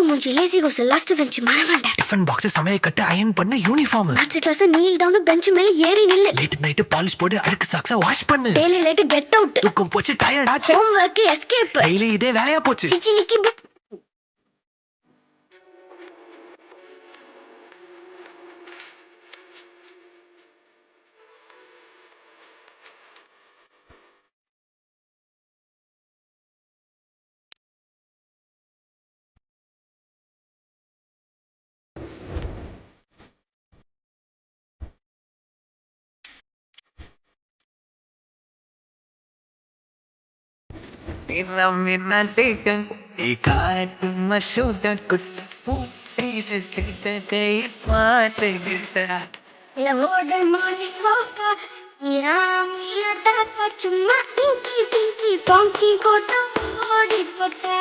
மூஞ்சி லேசி கோஸ் last bench மறவேண்டா. டிஃபன் பாக்ஸ் சமையல் கட்டு அயன் பண்ணு uniform. Maths class kneel down bench மேல ஏறி நில்லு. லேட் நைட் பாலிஷ் போடு அழுக்கு சாக்ஸ வாஷ் பண்ணு. Daily late get out. தூக்கம் போச்சு டயர்ட் ஆச்சு. Home work escape. டெய்லி இதே வேலையா போச்சு. சிச்சிலிக்கி சும்மா டிங்கி டிங்கி டாங்கி போட்டா ஓடி போட்டா